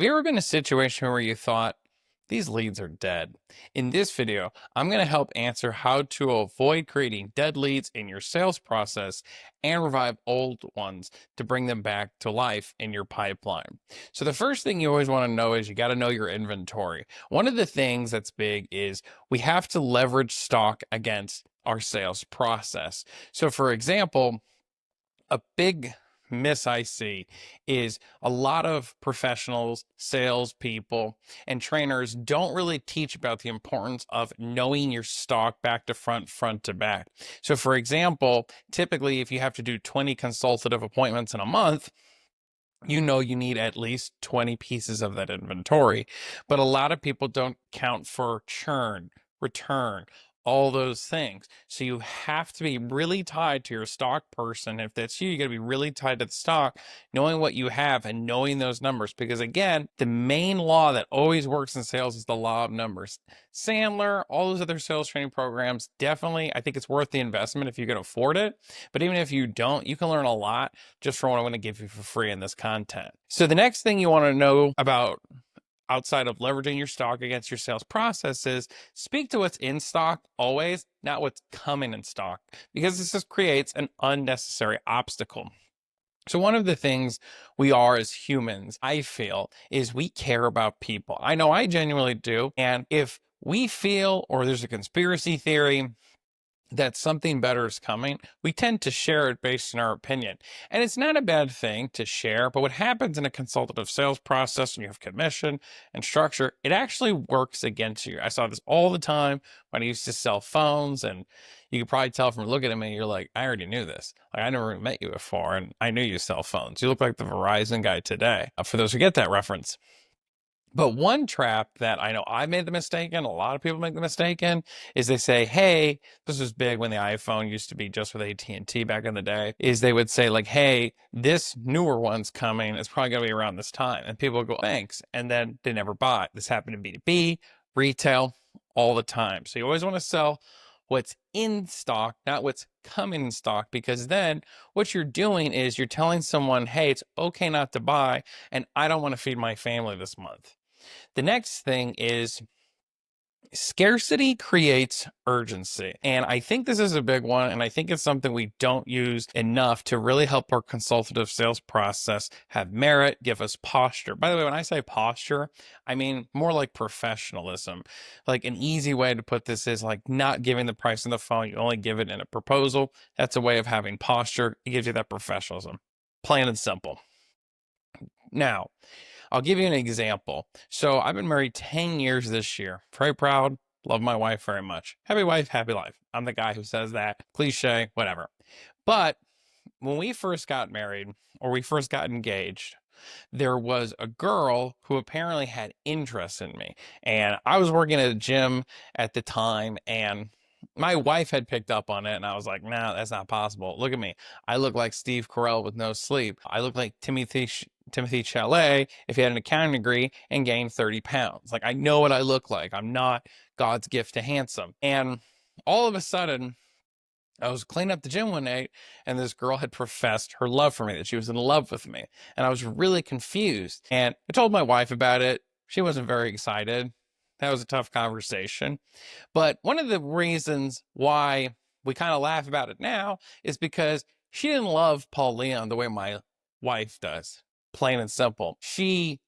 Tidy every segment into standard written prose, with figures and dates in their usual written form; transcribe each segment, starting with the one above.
Have you ever been in a situation where you thought, these leads are dead? In this video, I'm going to help answer how to avoid creating dead leads in your sales process and revive old ones to bring them back to life in your pipeline. So the first thing you always want to know is you got to know your inventory. One of the things that's big is we have to leverage stock against our sales process. So for example, a big miss I see is a lot of professionals, salespeople, and trainers don't really teach about the importance of knowing your stock back to front, front to back. So, for example, typically, if you have to do 20 consultative appointments in a month, you know you need at least 20 pieces of that inventory. But a lot of people don't count for churn, return, all those things. So you have to be really tied to your stock person. If that's you, got to be really tied to the stock, knowing what you have and knowing those numbers. Because again, the main law that always works in sales is the law of numbers. Sandler, all those other sales training programs, definitely, I think it's worth the investment if you can afford it. But even if you don't, you can learn a lot just from what I'm going to give you for free in this content. So the next thing you want to know about outside of leveraging your stock against your sales processes, speak to what's in stock always, not what's coming in stock, because this just creates an unnecessary obstacle. So one of the things we are as humans, I feel, is we care about people. I know I genuinely do. And if we feel, or there's a conspiracy theory that something better is coming, we tend to share it based on our opinion. And it's not a bad thing to share, but what happens in a consultative sales process when you have commission and structure, it actually works against you. I saw this all the time when I used to sell phones, and you could probably tell from looking at me, you're like, I already knew this. Like, I never met you before, and I knew you sell phones. You look like the Verizon guy today. For those who get that reference. But one trap that I know I made the mistake in, a lot of people make the mistake in, is they say, hey, this was big when the iPhone used to be just with AT&T back in the day, is they would say like, hey, this newer one's coming. It's probably going to be around this time. And people would go, thanks. And then they never buy. This happened in B2B, retail, all the time. So you always want to sell what's in stock, not what's coming in stock, because then what you're doing is you're telling someone, hey, it's okay not to buy, and I don't want to feed my family this month. The next thing is scarcity creates urgency. And I think this is a big one. And I think it's something we don't use enough to really help our consultative sales process have merit, give us posture. By the way, when I say posture, I mean more like professionalism. Like an easy way to put this is like not giving the price on the phone. You only give it in a proposal. That's a way of having posture. It gives you that professionalism. Plain and simple. Now, I'll give you an example. So I've been married 10 years this year. Very proud. Love my wife very much. Happy wife, happy life. I'm the guy who says that. Cliche, whatever. But when we first got married or we first got engaged, there was a girl who apparently had interest in me. And I was working at a gym at the time, and my wife had picked up on it, and I was like, nah, that's not possible. Look at me. I look like Steve Carell with no sleep. I look like Timothy Chalamet if he had an accounting degree and gained 30 pounds. Like, I know what I look like. I'm not God's gift to handsome. And all of a sudden, I was cleaning up the gym one night, and this girl had professed her love for me, that she was in love with me. And I was really confused. And I told my wife about it. She wasn't very excited. That was a tough conversation. But one of the reasons why we kind of laugh about it now is because she didn't love Paul Leon the way my wife does. Plain and simple. She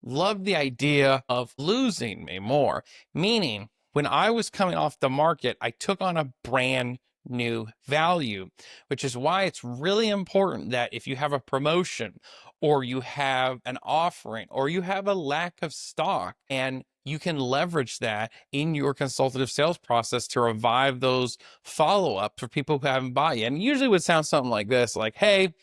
loved the idea of losing me more, meaning when I was coming off the market, I took on a brand new value, which is why it's really important that if you have a promotion or you have an offering or you have a lack of stock, and you can leverage that in your consultative sales process to revive those follow-ups for people who haven't bought yet. And usually it would sound something like this, like, hey,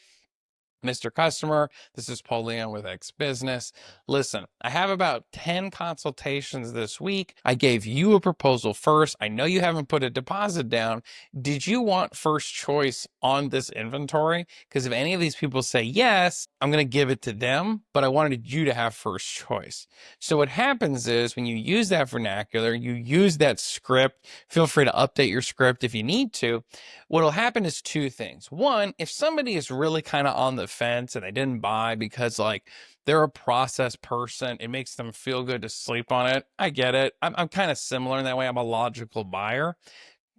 Mr. Customer, this is Paul Leon with X Business. Listen, I have about 10 consultations this week. I gave you a proposal first. I know you haven't put a deposit down. Did you want first choice on this inventory? Because if any of these people say yes, I'm going to give it to them, but I wanted you to have first choice. So what happens is when you use that vernacular, you use that script, feel free to update your script if you need to. What'll happen is two things. One, if somebody is really kind of on the fence and they didn't buy because like They're a process person. It makes them feel good to sleep on it. I get it. I'm kind of similar in that way. I'm a logical buyer.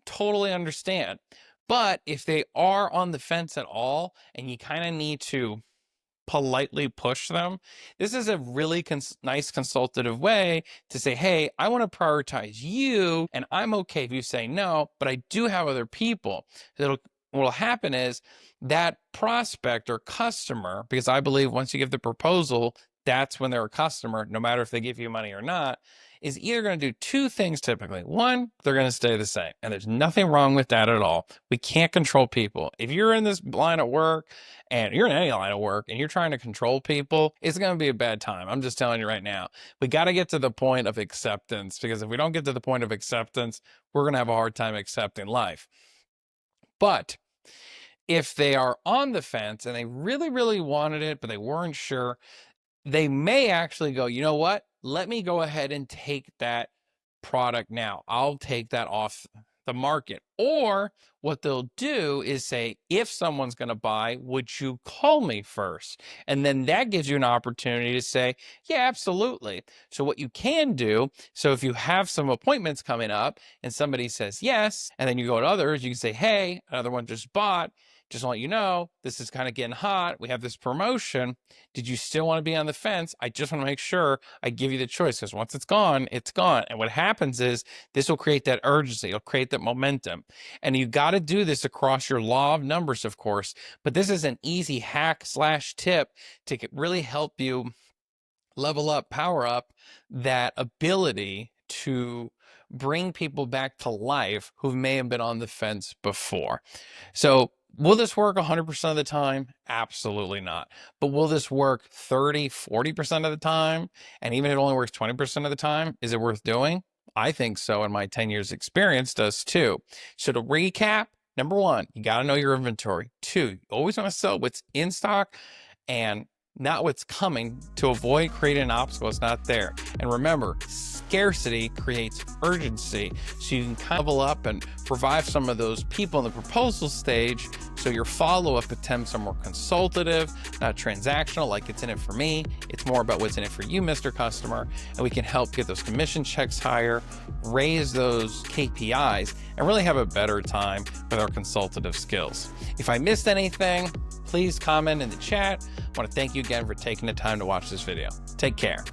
Totally understand. But if they are on the fence at all and you kind of need to politely push them, this is a really nice consultative way to say, hey, I want to prioritize you, and I'm okay if you say no, but I do have other people. What'll happen is that prospect or customer, because I believe once you give the proposal, that's when they're a customer, no matter if they give you money or not, is either going to do two things typically. One, they're going to stay the same. And there's nothing wrong with that at all. We can't control people. If you're in this line of work, and you're in any line of work, and you're trying to control people, it's going to be a bad time. I'm just telling you right now. We got to get to the point of acceptance, because if we don't get to the point of acceptance, we're going to have a hard time accepting life. But if they are on the fence and they really, really wanted it, but they weren't sure, they may actually go, you know what? Let me go ahead and take that product now. I'll take that off the market. Or what they'll do is say, if someone's going to buy, would you call me first? And then that gives you an opportunity to say, yeah, absolutely. So what you can do, so if you have some appointments coming up and somebody says yes, and then you go to others, you can say, hey, another one just bought. Just want you know, this is kind of getting hot. We have this promotion. Did you still want to be on the fence? I just want to make sure I give you the choice, because once it's gone, it's gone. And what happens is this will create that urgency. It'll create that momentum. And you got to do this across your law of numbers, of course. But this is an easy hack / tip to really help you level up, power up that ability to bring people back to life who may have been on the fence before. So will this work 100% of the time? Absolutely not. But will this work 30, 40% of the time? And even if it only works 20% of the time, is it worth doing? I think so, and my 10 years experience does too. So to recap, number one, you got to know your inventory. Two, you always want to sell what's in stock and not what's coming, to avoid creating an obstacle that's not there. And remember, scarcity creates urgency. So you can kind of level up and provide some of those people in the proposal stage, so your follow-up attempts are more consultative, not transactional, like it's in it for me. It's more about what's in it for you, Mr. Customer. And we can help get those commission checks higher, raise those KPIs, and really have a better time with our consultative skills. If I missed anything, please comment in the chat. I want to thank you again for taking the time to watch this video. Take care.